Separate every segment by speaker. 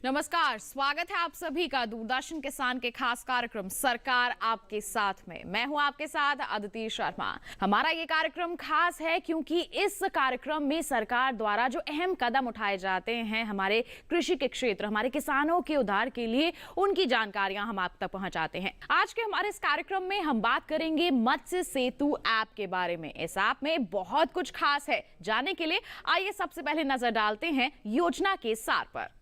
Speaker 1: नमस्कार, स्वागत है आप सभी का दूरदर्शन किसान के खास कार्यक्रम सरकार आपके साथ में। मैं हूं आपके साथ अदिति शर्मा। हमारा ये कार्यक्रम खास है क्योंकि इस कार्यक्रम में सरकार द्वारा जो अहम कदम उठाए जाते हैं हमारे कृषि के क्षेत्र, हमारे किसानों के उद्धार के लिए, उनकी जानकारियां हम आप तक पहुंचाते हैं। आज के हमारे इस कार्यक्रम में हम बात करेंगे मत्स्य सेतु ऐप के बारे में। इस ऐप में बहुत कुछ खास है। जानने के लिए आइए सबसे पहले नजर डालते हैं योजना के सार पर।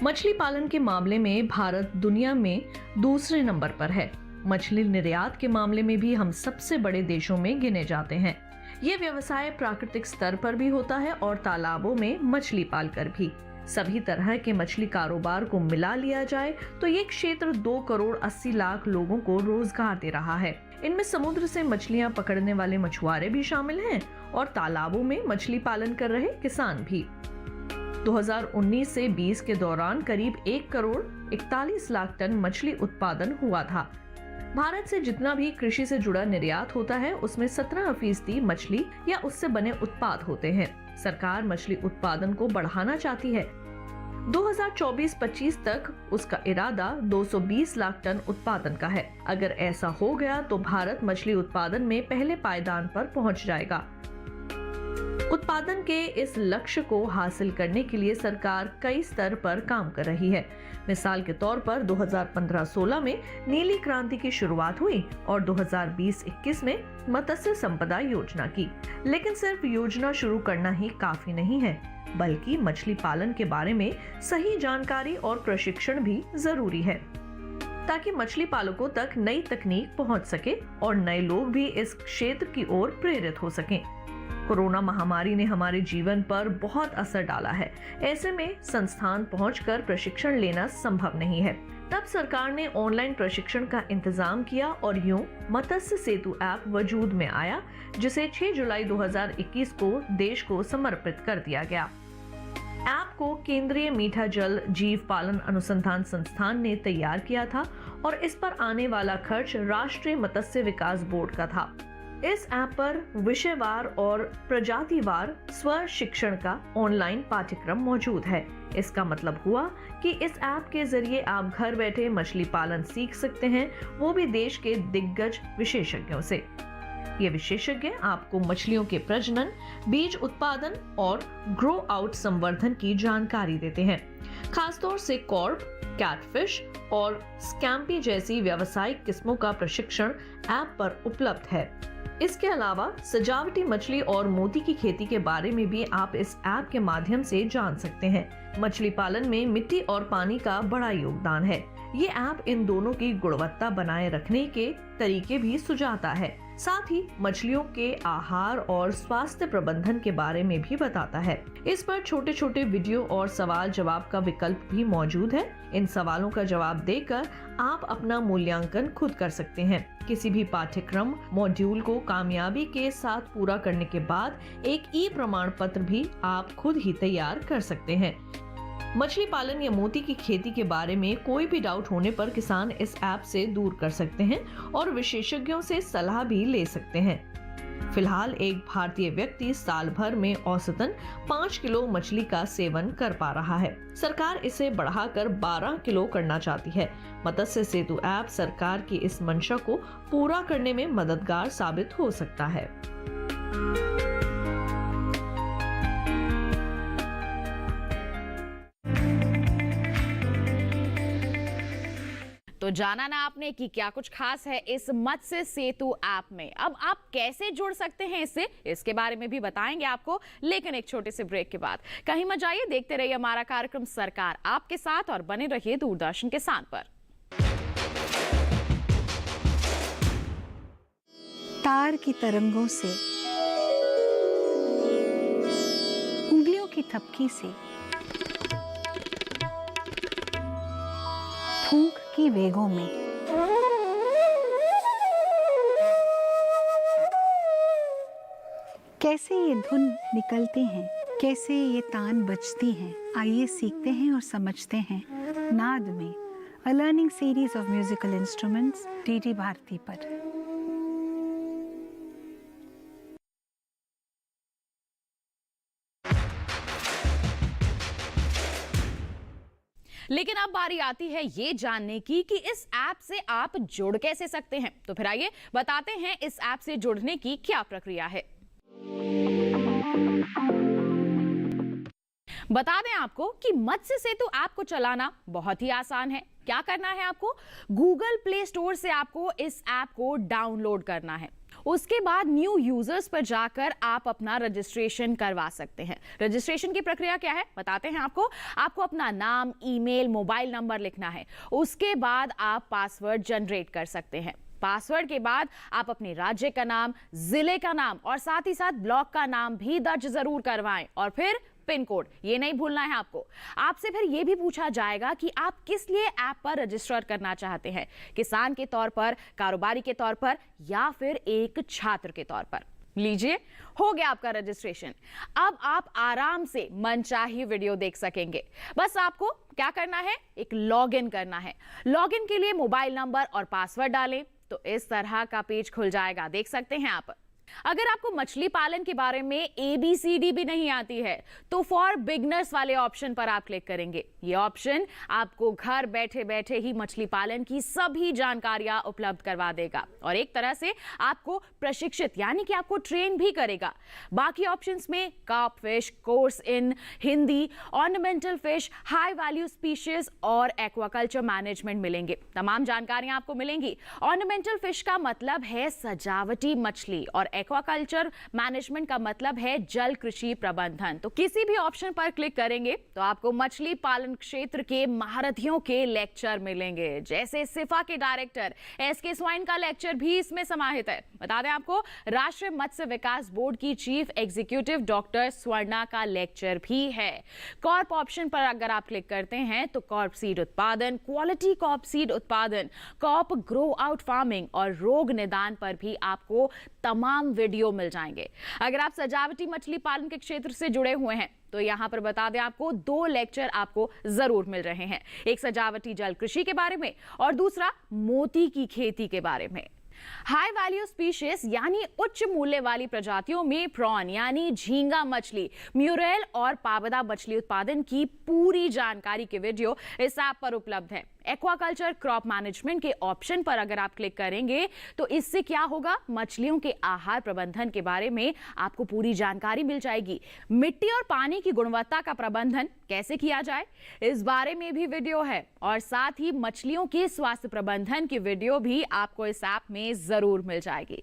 Speaker 2: मछली पालन के मामले में भारत दुनिया में दूसरे नंबर पर है। मछली निर्यात के मामले में भी हम सबसे बड़े देशों में गिने जाते हैं। ये व्यवसाय प्राकृतिक स्तर पर भी होता है और तालाबों में मछली पालकर भी। सभी तरह के मछली कारोबार को मिला लिया जाए तो ये क्षेत्र 2 करोड़ 80 लाख लोगों को रोजगार दे रहा है। इनमें समुद्र से मछलियां पकड़ने वाले मछुआरे भी शामिल हैं और तालाबों में मछली पालन कर रहे किसान भी। 2019 से 20 के दौरान करीब 1 करोड़ 41 लाख टन मछली उत्पादन हुआ था। भारत से जितना भी कृषि से जुड़ा निर्यात होता है उसमें 17% मछली या उससे बने उत्पाद होते हैं। सरकार मछली उत्पादन को बढ़ाना चाहती है। 2024-25 तक उसका इरादा 220 लाख टन उत्पादन का है। अगर ऐसा हो गया तो भारत मछली उत्पादन में पहले पायदान पर पहुंच जाएगा। उत्पादन के इस लक्ष्य को हासिल करने के लिए सरकार कई स्तर पर काम कर रही है। मिसाल के तौर पर 2015-16 में नीली क्रांति की शुरुआत हुई और 2020-21 में मत्स्य संपदा योजना की। लेकिन सिर्फ योजना शुरू करना ही काफी नहीं है, बल्कि मछली पालन के बारे में सही जानकारी और प्रशिक्षण भी जरूरी है, ताकि मछली पालकों तक नई तकनीक पहुंच सके और नए लोग भी इस क्षेत्र की ओर प्रेरित हो सकें। कोरोना महामारी ने हमारे जीवन पर बहुत असर डाला है। ऐसे में संस्थान पहुंचकर प्रशिक्षण लेना संभव नहीं है। तब सरकार ने ऑनलाइन प्रशिक्षण का इंतजाम किया और यूं मत्स्य सेतु ऐप वजूद में आया, जिसे 6 जुलाई 2021 को देश को समर्पित कर दिया गया। ऐप को केंद्रीय मीठा जल जीव पालन अनुसंधान संस्थान ने तैयार किया था और इस पर आने वाला खर्च राष्ट्रीय मत्स्य विकास बोर्ड का था। इस ऐप पर विषयवार और प्रजातिवार स्व शिक्षण का ऑनलाइन पाठ्यक्रम मौजूद है। इसका मतलब हुआ कि इस ऐप के जरिए आप घर बैठे मछली पालन सीख सकते हैं, वो भी देश के दिग्गज विशेषज्ञों से। ये विशेषज्ञ आपको मछलियों के प्रजनन, बीज उत्पादन और ग्रो आउट संवर्धन की जानकारी देते हैं। खासतौर से कॉर्प, कैटफिश और स्कैम्पी जैसी व्यावसायिक किस्मों का प्रशिक्षण ऐप पर उपलब्ध है। इसके अलावा सजावटी मछली और मोती की खेती के बारे में भी आप इस ऐप के माध्यम से जान सकते हैं। मछली पालन में मिट्टी और पानी का बड़ा योगदान है। ये ऐप इन दोनों की गुणवत्ता बनाए रखने के तरीके भी सुझाता है। साथ ही मछलियों के आहार और स्वास्थ्य प्रबंधन के बारे में भी बताता है। इस पर छोटे छोटे वीडियो और सवाल जवाब का विकल्प भी मौजूद है। इन सवालों का जवाब देकर आप अपना मूल्यांकन खुद कर सकते हैं। किसी भी पाठ्यक्रम मॉड्यूल को कामयाबी के साथ पूरा करने के बाद एक ई प्रमाण पत्र भी आप खुद ही तैयार कर सकते हैं। मछली पालन या मोती की खेती के बारे में कोई भी डाउट होने पर किसान इस ऐप से दूर कर सकते हैं और विशेषज्ञों से सलाह भी ले सकते हैं। फिलहाल एक भारतीय व्यक्ति साल भर में औसतन 5 किलो मछली का सेवन कर पा रहा है। सरकार इसे बढ़ाकर 12 किलो करना चाहती है। मत्स्य सेतु ऐप सरकार की इस मंशा को पूरा करने में मददगार साबित हो सकता है।
Speaker 1: तो जाना ना आपने कि क्या कुछ खास है इस मत्स्य सेतु ऐप में। अब आप कैसे जुड़ सकते हैं इससे, इसके बारे में भी बताएंगे आपको, लेकिन एक छोटे से ब्रेक के बाद। कहीं मत जाइए, देखते रहिए हमारा कार्यक्रम सरकार आपके साथ और बने रहिए दूरदर्शन किसान पर।
Speaker 3: तार की तरंगों से, उंगलियों की थपकी से, फूंक की वेगों में, कैसे ये धुन निकलती हैं, कैसे ये तान बजती हैं, आइए सीखते हैं और समझते हैं नाद में, a learning series of musical instruments, DD Bharati पर।
Speaker 1: लेकिन अब बारी आती है ये जानने की कि इस ऐप से आप जुड़ कैसे सकते हैं। तो फिर आइए बताते हैं इस ऐप से जुड़ने की क्या प्रक्रिया है। बता दें आपको कि मत्स्य सेतु ऐप को चलाना बहुत ही आसान है। क्या करना है आपको, गूगल प्ले स्टोर से आपको इस ऐप को डाउनलोड करना है। उसके बाद न्यू यूजर्स पर जाकर आप अपना रजिस्ट्रेशन करवा सकते हैं। रजिस्ट्रेशन की प्रक्रिया क्या है बताते हैं आपको अपना नाम, ईमेल, मोबाइल नंबर लिखना है। उसके बाद आप पासवर्ड जनरेट कर सकते हैं। पासवर्ड के बाद आप अपने राज्य का नाम, जिले का नाम और साथ ही साथ ब्लॉक का नाम भी दर्ज जरूर करवाएं और फिर पिन कोड ये नहीं भूलना है आपको। आपसे फिर ये भी पूछा जाएगा कि आप किस लिए ऐप पर रजिस्टर करना चाहते हैं, किसान के तौर पर, कारोबारी के तौर पर या फिर एक छात्र के तौर पर। लीजिए, हो गया आपका रजिस्ट्रेशन। अब आप आराम से मनचाही वीडियो देख सकेंगे। बस आपको क्या करना है, एक लॉगिन करना है। लॉगिन के लिए मोबाइल नंबर और पासवर्ड डालें तो इस तरह का पेज खुल जाएगा, देख सकते हैं आप। अगर आपको मछली पालन के बारे में ABCD भी नहीं आती है तो फॉर बिगनर्स वाले ऑप्शन पर आप क्लिक करेंगे। ये ऑप्शन आपको घर बैठे बैठे ही मछली पालन की सभी जानकारियां उपलब्ध करवा देगा और एक तरह से आपको प्रशिक्षित यानी कि आपको ट्रेन भी करेगा। बाकी ऑप्शंस में carp fish, course in Hindi, ornamental fish, high value species और एक्वाकल्चर मैनेजमेंट मिलेंगे। तमाम जानकारियां आपको मिलेंगी। ऑर्नामेंटल फिश का मतलब है सजावटी मछली और एक्वाकल्चर मैनेजमेंट का मतलब है जल कृषि प्रबंधन। तो किसी भी ऑप्शन पर क्लिक करेंगे तो आपको मछली पालन क्षेत्र के महारथियों के लेक्चर मिलेंगे, जैसे सिफा के डायरेक्टर SK स्वाइन का लेक्चर भी इसमें समाहित है। बता दें आपको, राष्ट्रीय मत्स्य विकास बोर्ड की चीफ एग्जीक्यूटिव डॉक्टर स्वर्णा का लेक्चर भी है। कॉर्प ऑप्शन पर अगर आप क्लिक करते हैं तो कॉर्प सीड उत्पादन, क्वालिटी कॉर्प सीड उत्पादन, कॉर्प ग्रो आउट फार्मिंग और रोग निदान पर भी आपको तमाम वीडियो मिल जाएंगे। अगर आप सजावटी मछली पालन के क्षेत्र से जुड़े हुए हैं तो यहां पर बता दें आपको 2 लेक्चर आपको जरूर मिल रहे हैं। एक सजावटी जल कृषि के बारे में और दूसरा मोती की खेती के बारे में। हाई वैल्यू स्पीशीज यानी उच्च मूल्य वाली प्रजातियों में प्रॉन यानी झींगा मछली, म्यूरेल और पाबदा मछली उत्पादन की पूरी जानकारी के वीडियो इस ऐप पर उपलब्ध है। एक्वाकल्चर क्रॉप मैनेजमेंट के ऑप्शन पर अगर आप क्लिक करेंगे तो इससे क्या होगा, मछलियों के आहार प्रबंधन के बारे में आपको पूरी जानकारी मिल जाएगी। मिट्टी और पानी की गुणवत्ता का प्रबंधन कैसे किया जाए इस बारे में भी वीडियो है और साथ ही मछलियों के स्वास्थ्य प्रबंधन की वीडियो भी आपको इस ऐप में जरूर मिल जाएगी।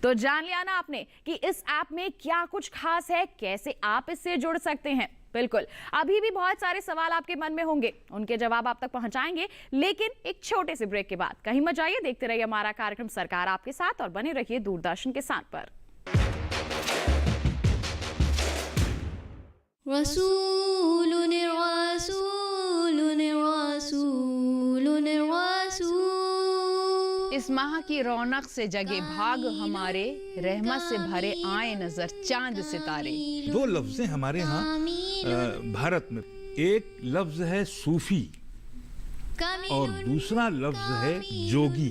Speaker 1: तो जान लिया ना आपने कि इस ऐप में क्या कुछ खास है, कैसे आप इससे जुड़ सकते हैं। बिल्कुल, अभी भी बहुत सारे सवाल आपके मन में होंगे, उनके जवाब आप तक पहुंचाएंगे, लेकिन एक छोटे से ब्रेक के बाद। कहीं मत जाइए, देखते रहिए हमारा कार्यक्रम सरकार आपके साथ और बने रहिए दूरदर्शन के साथ पर।
Speaker 4: रसूलुन रसूलुन रसूलुन रसूल।
Speaker 5: इस माह की रौनक से जगे भाग हमारे, रहमत से भरे आए नजर चांद सितारे।
Speaker 6: 2 लफ्ज़ हैं हमारे यहाँ भारत में। एक लफ्ज़ है सूफी और दूसरा लफ्ज़ है जोगी।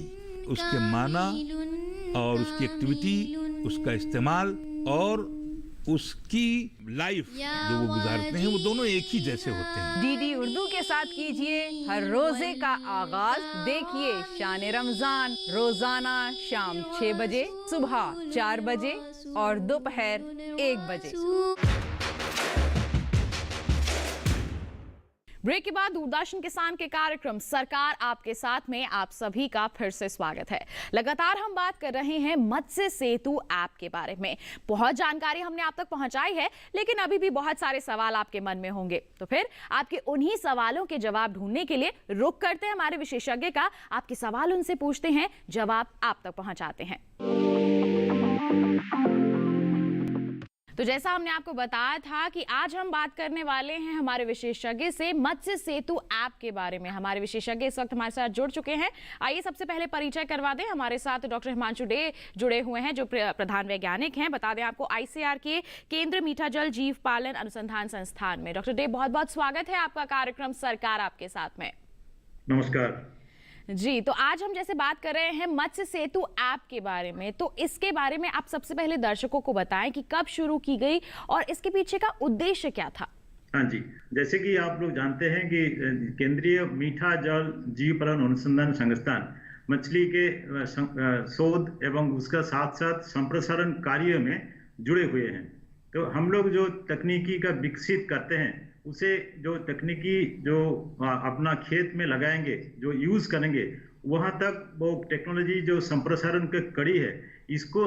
Speaker 6: उसके माना और उसकी एक्टिविटी, उसका इस्तेमाल और उसकी लाइफ जो वो गुजारते हैं, वो दोनों एक ही जैसे होते हैं।
Speaker 5: डीडी उर्दू के साथ कीजिए हर रोजे का आगाज। देखिए शान रमजान रोजाना शाम 6 बजे, सुबह 4 बजे और दोपहर 1 बजे।
Speaker 1: ब्रेक के बाद दूरदर्शन किसान के कार्यक्रम सरकार आपके साथ में आप सभी का फिर से स्वागत है। लगातार हम बात कर रहे हैं मत्स्य सेतु ऐप के बारे में। बहुत जानकारी हमने आप तक पहुंचाई है, लेकिन अभी भी बहुत सारे सवाल आपके मन में होंगे। तो फिर आपके उन्हीं सवालों के जवाब ढूंढने के लिए रुक करते हैं हमारे विशेषज्ञ का। आपके सवाल उनसे पूछते हैं, जवाब आप तक पहुंचाते हैं। तो जैसा हमने आपको बताया था कि आज हम बात करने वाले हैं हमारे विशेषज्ञ से मत्स्य सेतु ऐप के बारे में। हमारे विशेषज्ञ इस वक्त हमारे साथ जुड़ चुके हैं। आइए सबसे पहले परिचय करवा दें। हमारे साथ डॉक्टर हिमांशु डे जुड़े हुए हैं, जो प्रधान वैज्ञानिक हैं, बता दें आपको ICAR के केंद्र मीठा जल जीव पालन अनुसंधान संस्थान में। डॉक्टर डे, बहुत बहुत स्वागत है आपका कार्यक्रम सरकार आपके साथ में।
Speaker 7: नमस्कार
Speaker 1: जी, तो आज हम जैसे बात कर रहे हैं मत्स्य सेतु ऐप के बारे में, तो इसके बारे में आप सबसे पहले दर्शकों को बताएं कि कब शुरू की गई और इसके पीछे का उद्देश्य क्या था।
Speaker 7: हाँ जी, जैसे कि आप लोग जानते हैं कि केंद्रीय मीठा जल जीव पालन अनुसंधान संस्थान मछली के शोध एवं उसका साथ साथ संप्रसारण कार्य में जुड़े हुए हैं। तो हम लोग जो तकनीकी का विकसित करते हैं, उसे जो तकनीकी जो अपना खेत में लगाएंगे, जो यूज करेंगे, वहां तक वो टेक्नोलॉजी जो संप्रसारण की कड़ी है, इसको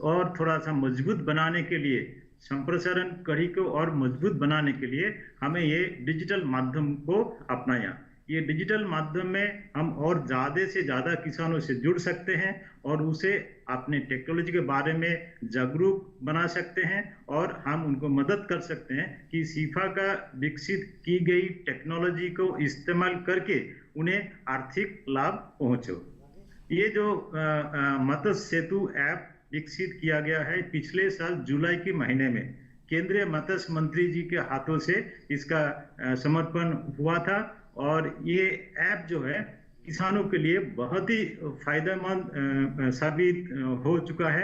Speaker 7: और थोड़ा सा मजबूत बनाने के लिए, संप्रसारण कड़ी को और मजबूत बनाने के लिए हमें ये डिजिटल माध्यम को अपनाया। ये डिजिटल माध्यम में हम और ज़्यादा से ज़्यादा किसानों से जुड़ सकते हैं और उसे अपने टेक्नोलॉजी के बारे में जागरूक बना सकते हैं और हम उनको मदद कर सकते हैं कि सीफा का विकसित की गई टेक्नोलॉजी को इस्तेमाल करके उन्हें आर्थिक लाभ पहुंचो। ये जो मत्स्य सेतु ऐप विकसित किया गया है, पिछले साल जुलाई के महीने में केंद्रीय मत्स्य मंत्री जी के हाथों से इसका समर्पण हुआ था और ये ऐप जो है किसानों के लिए बहुत ही फायदेमंद साबित हो चुका है।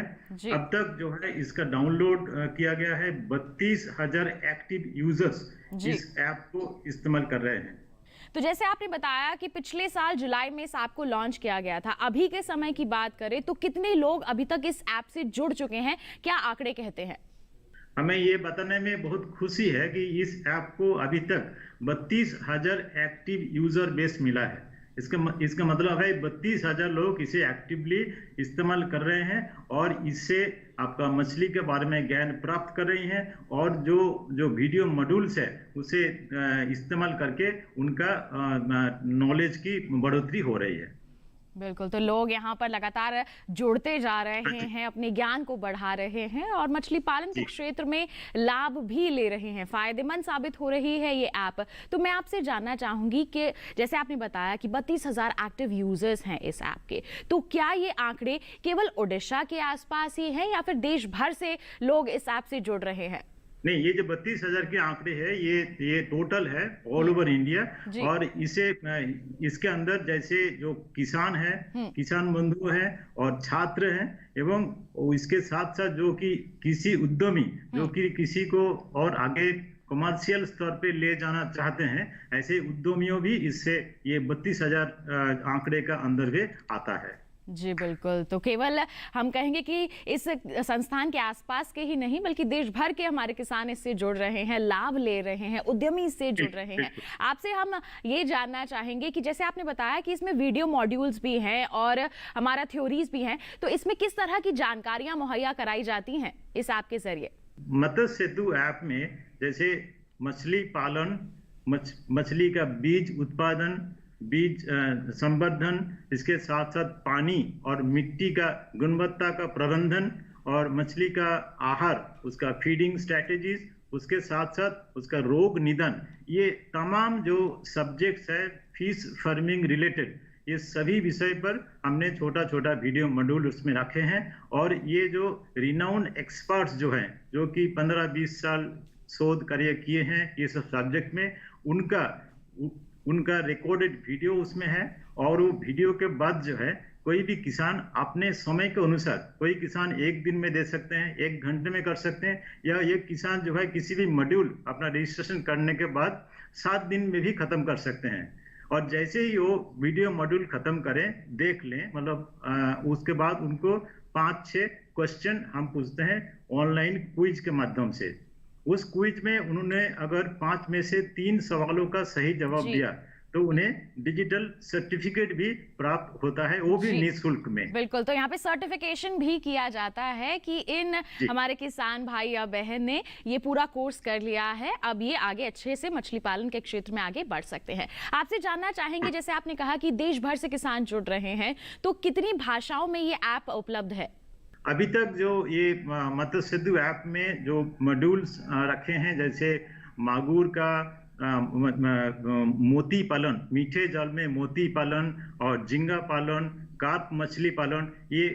Speaker 7: अब तक जो है इसका डाउनलोड किया गया है, 32,000 एक्टिव यूजर्स इस ऐप को इस्तेमाल कर रहे हैं।
Speaker 1: तो जैसे आपने बताया कि पिछले साल जुलाई में इस ऐप को लॉन्च किया गया था, अभी के समय की बात करें तो कितने लोग अभी तक इस ऐप से जुड़ चुके हैं, क्या आंकड़े कहते हैं?
Speaker 7: हमें ये बताने में बहुत खुशी है कि इस ऐप को अभी तक 32,000 एक्टिव यूजर बेस मिला है। इसका मतलब है 32,000 लोग इसे एक्टिवली इस्तेमाल कर रहे हैं और इससे आपका मछली के बारे में ज्ञान प्राप्त कर रही हैं और जो वीडियो मॉड्यूल्स है उसे इस्तेमाल करके उनका नॉलेज की बढ़ोतरी हो रही है।
Speaker 1: बिल्कुल, तो लोग यहाँ पर लगातार जुड़ते जा रहे हैं, अपने ज्ञान को बढ़ा रहे हैं और मछली पालन के क्षेत्र में लाभ भी ले रहे हैं, फायदेमंद साबित हो रही है ये ऐप। तो मैं आपसे जानना चाहूंगी कि जैसे आपने बताया कि 32,000 एक्टिव यूजर्स हैं इस ऐप के, तो क्या ये आंकड़े केवल ओडिशा के आसपास ही हैं या फिर देश भर से लोग इस ऐप से जुड़ रहे हैं?
Speaker 7: नहीं, ये जो 32,000 के आंकड़े हैं ये टोटल है ऑल ओवर इंडिया और इसके अंदर जैसे जो किसान है, किसान बंधु है और छात्र हैं एवं इसके साथ साथ जो कि किसी उद्यमी जो कि किसी को और आगे कमर्शियल स्तर पे ले जाना चाहते हैं, ऐसे उद्यमियों भी इससे ये 32,000 आंकड़े का अंदर में आता है।
Speaker 1: जी बिल्कुल, तो केवल हम कहेंगे कि इस संस्थान के आसपास के ही नहीं बल्कि देश भर के हमारे किसान इससे जुड़ रहे हैं, लाभ ले रहे हैं, उद्यमी इससे जुड़ रहे हैं। आपसे हम ये जानना चाहेंगे कि जैसे आपने बताया कि इसमें वीडियो मॉड्यूल्स भी हैं और हमारा थ्योरीज भी हैं, तो इसमें किस तरह की जानकारियां मुहैया कराई जाती हैं इस ऐप के जरिए?
Speaker 7: मत्स्य सेतु ऐप में जैसे मछली पालन, मछली का बीज उत्पादन, बीज संवर्धन, इसके साथ साथ पानी और मिट्टी का गुणवत्ता का प्रबंधन और मछली का आहार, उसका फीडिंग स्ट्रैटेजीज, उसके साथ साथ उसका रोग निदान, ये तमाम जो सब्जेक्ट्स है फिश फार्मिंग रिलेटेड, ये सभी विषय पर हमने छोटा छोटा वीडियो मॉड्यूल उसमें रखे हैं और ये जो रिनाउंड एक्सपर्ट्स जो हैं, जो कि 15-20 साल शोध कार्य किए हैं ये सब सब्जेक्ट में, उनका रिकॉर्डेड वीडियो उसमें है और वो वीडियो के बाद जो है कोई भी किसान अपने समय के अनुसार, कोई किसान 1 दिन में दे सकते हैं, 1 घंटे में कर सकते हैं, या ये किसान जो है किसी भी मॉड्यूल अपना रजिस्ट्रेशन करने के बाद 7 दिन में भी खत्म कर सकते हैं। और जैसे ही वो वीडियो मॉड्यूल खत्म करें, देख लें, मतलब उसके बाद उनको 5-6 क्वेश्चन हम पूछते हैं ऑनलाइन क्विज के माध्यम से। उस क्विज में उन्होंने अगर 5 में से 3 सवालों का सही जवाब दिया तो उन्हें डिजिटल सर्टिफिकेट भी प्राप्त होता है, वो भी निःशुल्क में।
Speaker 1: बिल्कुल, तो यहाँ पे सर्टिफिकेशन भी किया जाता है कि इन हमारे किसान भाई या बहन ने ये पूरा कोर्स कर लिया है, अब ये आगे अच्छे से मछली पालन के क्षेत्र में आगे बढ़ सकते हैं। आपसे जानना चाहेंगे, जैसे आपने कहा कि देश भर से किसान जुड़ रहे हैं, तो कितनी भाषाओं में ये ऐप उपलब्ध है?
Speaker 7: अभी तक जो ये मत्स्य सेतु ऐप में जो मॉड्यूल्स रखे हैं, जैसे मागुर का मोती पालन, मीठे जल में मोती पालन और झींगा पालन, कार्प मछली पालन, ये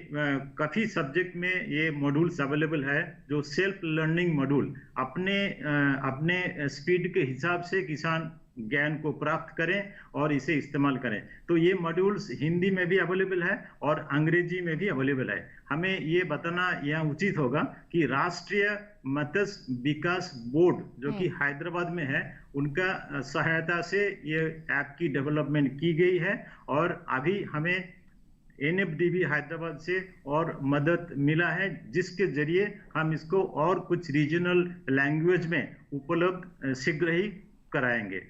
Speaker 7: काफ़ी सब्जेक्ट में ये मॉड्यूल्स अवेलेबल है, जो सेल्फ लर्निंग मॉड्यूल अपने स्पीड के हिसाब से किसान ज्ञान को प्राप्त करें और इसे इस्तेमाल करें। तो ये मॉड्यूल्स हिंदी में भी अवेलेबल है और अंग्रेजी में भी अवेलेबल है। हमें ये बताना यह उचित होगा कि राष्ट्रीय मत्स्य विकास बोर्ड जो कि हैदराबाद में है, उनका सहायता से ये ऐप की डेवलपमेंट की गई है और अभी हमें NFDB हैदराबाद से और मदद मिला है, जिसके जरिए हम इसको और कुछ रीजनल लैंग्वेज में उपलब्ध शीघ्र ही कराएंगे।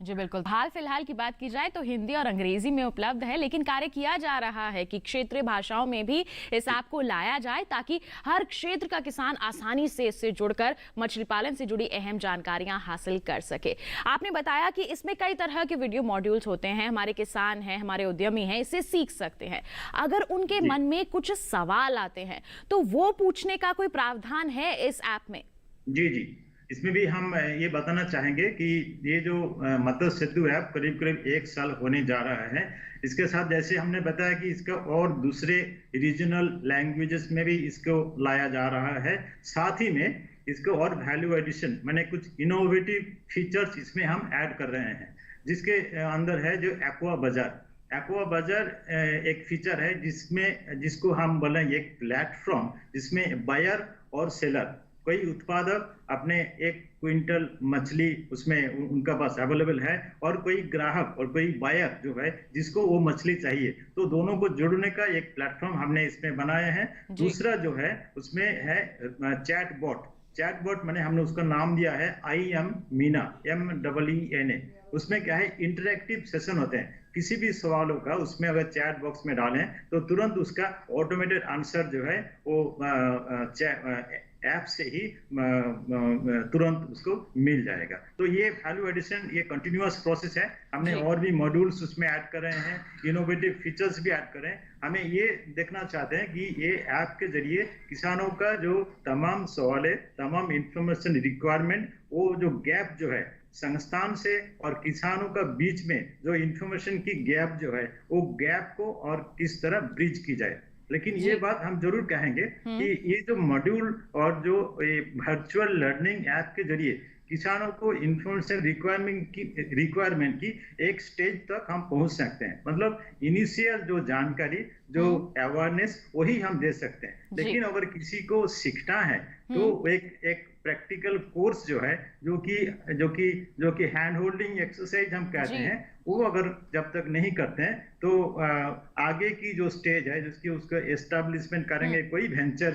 Speaker 1: जी बिल्कुल। हाल फिलहाल की बात की जाए तो हिंदी और अंग्रेजी में उपलब्ध है, लेकिन कार्य किया जा रहा है कि क्षेत्रीय भाषाओं में भी इस ऐप को लाया जाए ताकि हर क्षेत्र का किसान आसानी से इससे जुड़कर मछली पालन से जुड़ी अहम जानकारियां हासिल कर सके। आपने बताया कि इसमें कई तरह के वीडियो मॉड्यूल्स होते हैं, हमारे किसान हैं, हमारे उद्यमी हैं, इससे सीख सकते हैं। अगर उनके मन में कुछ सवाल आते हैं तो वो पूछने का कोई प्रावधान है इस ऐप में?
Speaker 7: जी, इसमें भी हम ये बताना चाहेंगे कि ये जो मत्स्य सेतु ऐप करीब करीब 1 साल होने जा रहा है। इसके साथ जैसे हमने बताया कि इसका और दूसरे रीजनल लैंग्वेजेस में भी इसको लाया जा रहा है, साथ ही में इसको और वैल्यू एडिशन माने कुछ इनोवेटिव फीचर्स इसमें हम ऐड कर रहे हैं, जिसके अंदर है जो एक्वा बाजार एक फीचर है जिसको हम बोले एक प्लेटफॉर्म जिसमें बायर और सेलर, कोई उत्पादक अपने 1 क्विंटल मछली उसमें उनका पास अवेलेबल है और कोई ग्राहक और कोई बायर जो है जिसको वो मछली चाहिए, तो दोनों को जोड़ने का एक प्लेटफॉर्म हमने इसमें बनाया है। दूसरा जो है उसमें है चैटबॉट मैंने हमने उसका नाम दिया है IM मीना, MEENA। उसमें क्या है, इंटरेक्टिव सेशन होते हैं। किसी भी सवालों का उसमें अगर चैट बॉक्स में डालें तो तुरंत उसका ऑटोमेटेड आंसर जो है वो ऐप से ही तुरंत उसको मिल जाएगा। तो ये वैल्यू एडिशन ये कंटिन्यूअस प्रोसेस है। हमने और भी मॉड्यूल्स उसमें ऐड कर रहे हैं, इनोवेटिव फीचर्स भी ऐड कर रहे हैं। हमें ये देखना चाहते हैं कि ये ऐप के जरिए किसानों का जो तमाम सवाल, तमाम इंफॉर्मेशन रिक्वायरमेंट, वो जो गैप जो है संस्थान से और किसानों का बीच में जो इंफॉर्मेशन की गैप जो है, वो गैप को और किस तरह ब्रिज की जाए। लेकिन ये बात हम जरूर कहेंगे कि ये जो मॉड्यूल और जो वर्चुअल लर्निंग ऐप के जरिए किसानों को इंफॉर्मेशन रिक्वायरमेंट की एक स्टेज तक हम पहुंच सकते हैं। मतलब इनिशियल जो जानकारी, जो अवेयरनेस, वही हम दे सकते हैं। लेकिन अगर किसी को सीखना है तो एक प्रैक्टिकल कोर्स जो है, जो कि हैंड होल्डिंग एक्सरसाइज हम कहते हैं, वो अगर जब तक नहीं करते हैं तो आगे की जो स्टेज है जिसकी उसका एस्टेब्लिशमेंट करेंगे, कोई वेंचर,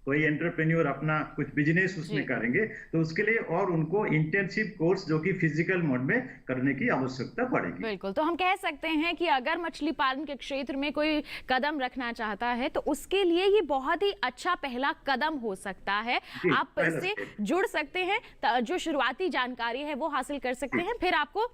Speaker 7: कोई एंटरप्रेन्योर अपना कुछ बिजनेस उसमें करेंगे, तो उसके लिए और उनको इंटेंसिव कोर्स जो कि फिजिकल मोड में करने की आवश्यकता पड़ेगी।
Speaker 1: बिल्कुल। तो हम कह सकते हैं कि अगर मछली पालन के क्षेत्र में कोई कदम रखना चाहता है तो उसके लिए ये बहुत ही अच्छा पहला कदम हो सकता है। आप इससे जुड़ सकते हैं, जो शुरुआती जानकारी है वो हासिल कर सकते हैं, फिर आपको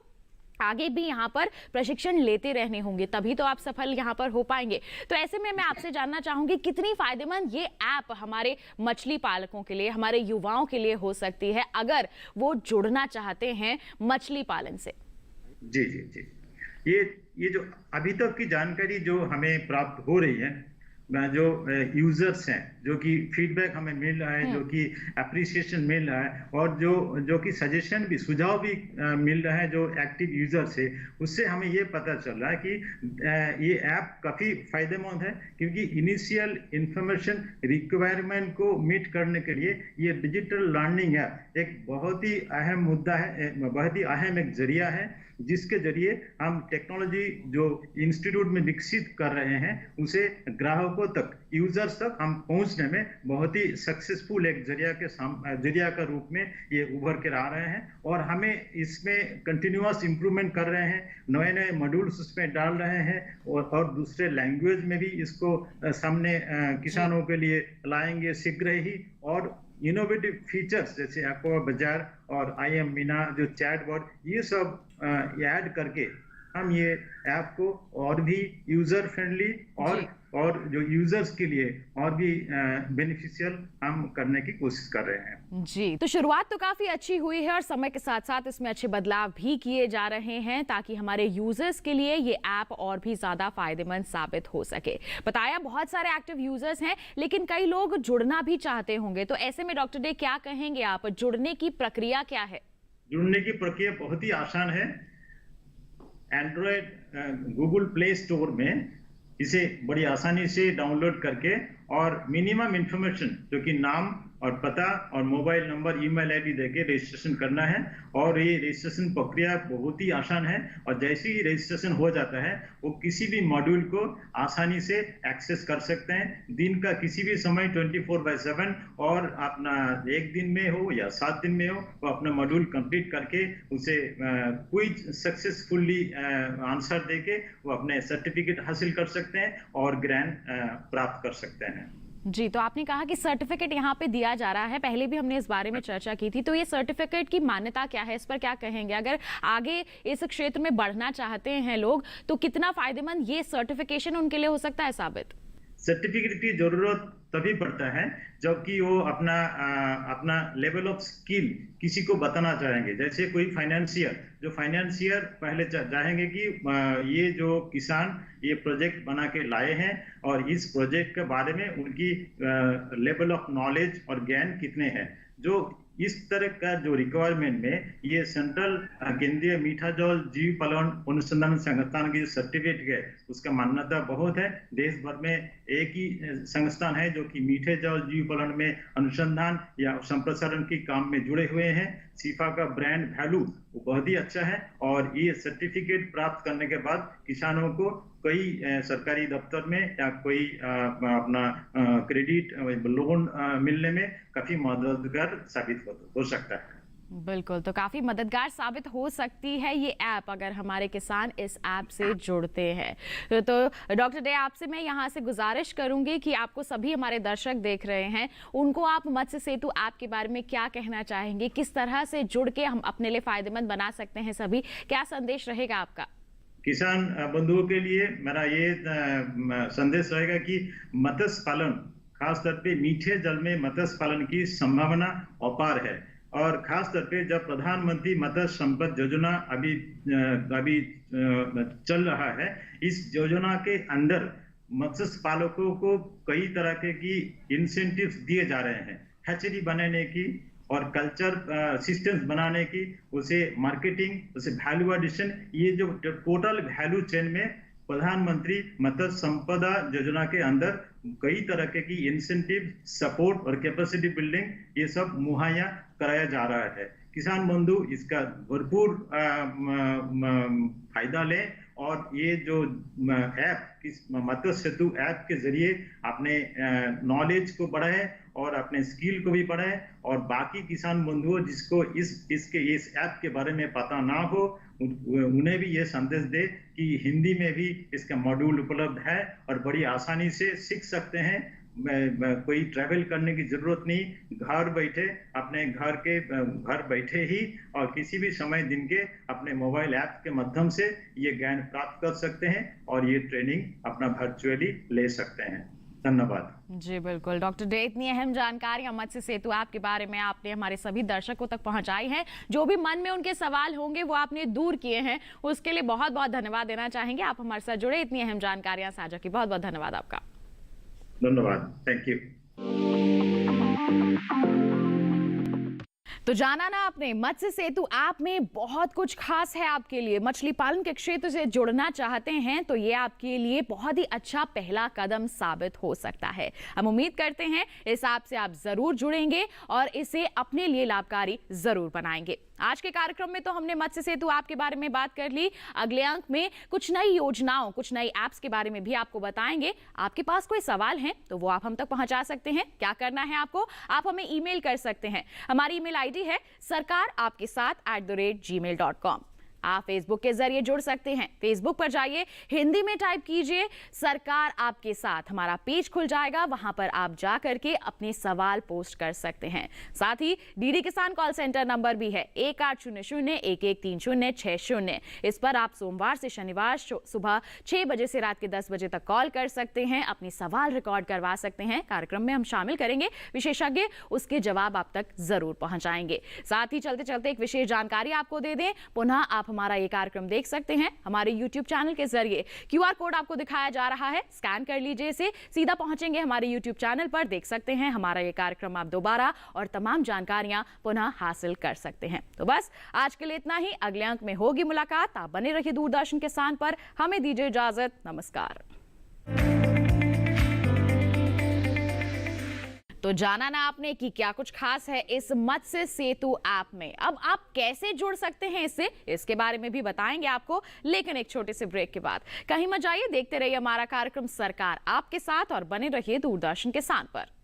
Speaker 1: आगे भी यहाँ पर प्रशिक्षण लेते रहने होंगे, तभी तो आप सफल यहाँ पर हो पाएंगे। तो ऐसे में मैं आपसे जानना चाहूंगी कितनी फायदेमंद ये ऐप हमारे मछली पालकों के लिए, हमारे युवाओं के लिए हो सकती है अगर वो जुड़ना चाहते हैं मछली पालन से?
Speaker 7: जी, ये जो अभी तक की जानकारी जो हमें प्राप्त हो रही है, जो यूजर्स हैं, जो कि फीडबैक हमें मिल रहा है, जो कि अप्रिसिएशन मिल रहा है, और जो कि सजेशन भी, सुझाव भी मिल रहा है जो एक्टिव यूजर्स है, उससे हमें ये पता चल रहा है कि ये ऐप काफ़ी फायदेमंद है। क्योंकि इनिशियल इंफॉर्मेशन रिक्वायरमेंट को मीट करने के लिए ये डिजिटल लर्निंग ऐप एक बहुत ही अहम मुद्दा है, बहुत ही अहम एक जरिया है, जिसके जरिए हम टेक्नोलॉजी जो इंस्टीट्यूट में विकसित कर रहे हैं उसे ग्राहकों तक, यूजर्स तक हम पहुंचने में बहुत ही सक्सेसफुल एक जरिया का रूप में ये उभर कर आ रहे हैं। और हमें इसमें कंटिन्यूअस इम्प्रूवमेंट कर रहे हैं, नए मॉड्यूल्स उसमें डाल रहे हैं और दूसरे लैंग्वेज में भी इसको सामने किसानों के लिए लाएंगे शीघ्र ही। और इनोवेटिव फीचर्स जैसे एक्वा बाजार और IM मीना जो चैटबॉट, ये सब ऐड करके हम ये ऐप को और भी यूजर फ्रेंडली और जो यूजर्स के लिए और भी बेनिफिशियल हम करने की कोशिश कर रहे हैं।
Speaker 1: जी, तो शुरुआत तो काफी अच्छी हुई है और समय के साथ साथ इसमें अच्छे बदलाव भी किए जा रहे हैं ताकि हमारे यूजर्स के लिए ये ऐप और भी ज्यादा फायदेमंद साबित हो सके। बताया बहुत सारे एक्टिव यूजर्स हैं, लेकिन कई लोग जुड़ना भी चाहते होंगे, तो ऐसे में डॉक्टर डे क्या कहेंगे आप, जुड़ने की प्रक्रिया क्या है?
Speaker 7: जुड़ने की प्रक्रिया बहुत ही आसान है। एंड्रॉयड गूगल प्ले स्टोर में इसे बड़ी आसानी से डाउनलोड करके और मिनिमम इंफॉर्मेशन जो कि नाम और पता और मोबाइल नंबर, ईमेल आईडी देके रजिस्ट्रेशन करना है। और ये रजिस्ट्रेशन प्रक्रिया बहुत ही आसान है और जैसे ही रजिस्ट्रेशन हो जाता है वो किसी भी मॉड्यूल को आसानी से एक्सेस कर सकते हैं। दिन का किसी भी समय 24/7 और अपना एक दिन में हो या 7 दिन में हो वो अपना मॉड्यूल कंप्लीट करके उसे क्विज सक्सेसफुली आंसर देके वो अपने सर्टिफिकेट हासिल कर सकते हैं और ग्रेड प्राप्त कर सकते हैं।
Speaker 1: जी, तो आपने कहा कि सर्टिफिकेट यहाँ पे दिया जा रहा है, पहले भी हमने इस बारे में चर्चा की थी, तो ये सर्टिफिकेट की मान्यता क्या है, इस पर क्या कहेंगे? अगर आगे इस क्षेत्र में बढ़ना चाहते हैं लोग तो कितना फायदेमंद ये सर्टिफिकेशन उनके लिए हो सकता है साबित?
Speaker 7: सर्टिफिकेट की जरूरत तभी पड़ता है जबकि वो अपना लेवल ऑफ स्किल किसी को बताना चाहेंगे। जैसे कोई फाइनेंशियर पहले चाहेंगे कि ये जो किसान ये प्रोजेक्ट बना के लाए हैं और इस प्रोजेक्ट के बारे में उनकी लेवल ऑफ नॉलेज और ज्ञान कितने हैं। जो इस तरह का जो रिक्वायरमेंट में ये सेंट्रल केंद्रीय मीठा जल जीव पालन अनुसंधान संस्थान की जो सर्टिफिकेट है उसका मान्यता बहुत है। देश भर में एक ही संस्थान है जो कि मीठे जल जीव पालन में अनुसंधान या संप्रसारण के काम में जुड़े हुए हैं। सीफा का ब्रांड वैल्यू वो बहुत ही अच्छा है और ये सर्टिफिकेट प्राप्त करने के बाद किसानों को कई सरकारी दफ्तर में या कोई अपना क्रेडिट लोन मिलने में काफी मददगार साबित हो सकता है।
Speaker 1: बिल्कुल, तो काफी मददगार साबित हो सकती है ये ऐप अगर हमारे किसान इस ऐप से जुड़ते हैं। तो डॉक्टर डे, आपसे मैं यहाँ से गुजारिश करूंगी कि आपको सभी हमारे दर्शक देख रहे हैं, उनको आप मत्स्य सेतु ऐप के बारे में क्या कहना चाहेंगे? किस तरह से जुड़ के हम अपने लिए फायदेमंद बना सकते हैं? सभी क्या संदेश रहेगा आपका?
Speaker 7: किसान बंधुओं के लिए मेरा ये संदेश रहेगा कि मत्स्य पालन, खासतौर पे मीठे जल में मत्स्य पालन की संभावना अपार है और खासतौर पे जब प्रधानमंत्री मत्स्य संपद योजना अभी चल रहा है, इस योजना के अंदर मत्स्य पालकों को कई तरह की इंसेंटिव्स दिए जा रहे हैं। हैचरी बनाने की और कल्चर सिस्टम्स बनाने की, उसे मार्केटिंग, उसे वैल्यू एडिशन, ये जो टोटल वैल्यू चेन में प्रधानमंत्री मत्स्य संपदा योजना के अंदर कई तरह की इंसेंटिव, सपोर्ट और कैपेसिटी बिल्डिंग ये सब मुहैया कराया जा रहा है। किसान बंधु इसका भरपूर फायदा लें और ये जो ऐप, मत्स्य सेतु ऐप के जरिए अपने नॉलेज को बढ़ाएं और अपने स्किल को भी बढ़ाएं और बाकी किसान बंधुओं जिसको इस ऐप के बारे में पता ना हो उन्हें भी ये संदेश दे कि हिंदी में भी इसका मॉड्यूल उपलब्ध है और बड़ी आसानी से सीख सकते हैं। कोई ट्रैवल करने की जरूरत नहीं, घर बैठे ही और किसी भी समय दिन के अपने मोबाइल ऐप के माध्यम से ये ज्ञान प्राप्त कर सकते हैं और ये ट्रेनिंग अपना वर्चुअली ले सकते हैं। धन्यवाद।
Speaker 1: जी बिल्कुल डॉक्टर डे, इतनी अहम जानकारियां मत्स्य सेतु ऐप के बारे में आपने हमारे सभी दर्शकों तक पहुंचाई हैं। जो भी मन में उनके सवाल होंगे वो आपने दूर किए हैं, उसके लिए बहुत बहुत धन्यवाद देना चाहेंगे। आप हमारे साथ जुड़े, इतनी अहम जानकारियां साझा की, बहुत बहुत धन्यवाद आपका।
Speaker 7: धन्यवाद, थैंक यू।
Speaker 1: तो जाना ना आपने, मत्स्य सेतु ऐप में बहुत कुछ खास है आपके लिए। मछली पालन के क्षेत्र से जुड़ना चाहते हैं तो ये आपके लिए बहुत ही अच्छा पहला कदम साबित हो सकता है। हम उम्मीद करते हैं इस ऐप से आप जरूर जुड़ेंगे और इसे अपने लिए लाभकारी जरूर बनाएंगे। आज के कार्यक्रम में तो हमने मत्स्य सेतु ऐप के बारे में बात कर ली। अगले अंक में कुछ नई योजनाओं, कुछ नई ऐप्स के बारे में भी आपको बताएंगे। आपके पास कोई सवाल है तो वो आप हम तक पहुंचा सकते हैं। क्या करना है आपको? आप हमें ईमेल कर सकते हैं। हमारी ईमेल आईडी है sarkaarapkesath@gmail.com। आप फेसबुक के जरिए जुड़ सकते हैं। फेसबुक पर जाइए, हिंदी में टाइप कीजिए सरकार आपके साथ, हमारा पेज खुल जाएगा। वहां पर आप जा करके अपने सवाल पोस्ट कर सकते हैं। साथ ही डीडी किसान कॉल सेंटर नंबर भी है 1800-113060। इस पर आप सोमवार से शनिवार सुबह 6 बजे से रात के 10 बजे तक कॉल कर सकते हैं, अपने सवाल रिकॉर्ड करवा सकते हैं। कार्यक्रम में हम शामिल करेंगे, विशेषज्ञ उसके जवाब आप तक जरूर पहुंचाएंगे। साथ ही चलते चलते एक विशेष जानकारी आपको दे दें, पुनः आप हमारा ये कार्यक्रम देख सकते हैं हमारे YouTube चैनल के जरिए। QR कोड आपको दिखाया जा रहा है, स्कैन कर लीजिए इसे, सीधा पहुंचेंगे हमारे YouTube चैनल पर, देख सकते हैं हमारा ये कार्यक्रम आप दोबारा और तमाम जानकारियां पुनः हासिल कर सकते हैं। तो बस आज के लिए इतना ही, अगले अंक में होगी मुलाकात। आप बने रहिए दूरदर्शन किसान पर, हमें दीजिए इजाजत, नमस्कार। तो जाना ना आपने कि क्या कुछ खास है इस मत्स्य सेतु ऐप में। अब आप कैसे जुड़ सकते हैं इससे, इसके बारे में भी बताएंगे आपको, लेकिन एक छोटे से ब्रेक के बाद। कहीं मत जाइए, देखते रहिए हमारा कार्यक्रम सरकार आपके साथ और बने रहिए दूरदर्शन किसान पर।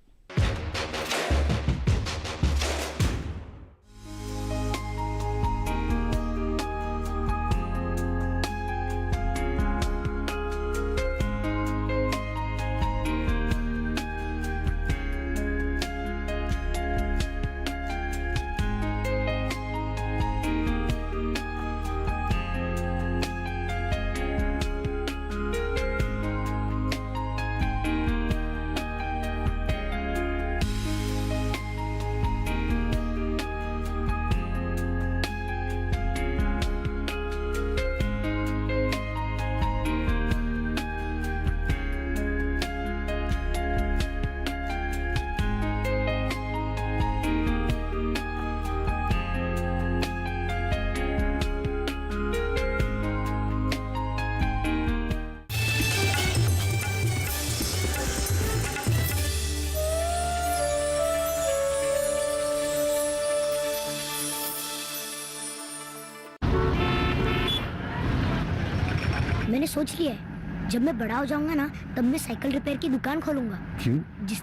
Speaker 8: मैंने सोच लिया है, जब मैं बड़ा हो जाऊंगा ना, तब मैं साइकिल रिपेयर की दुकान खोलूंगा।
Speaker 9: क्यों?
Speaker 8: जिस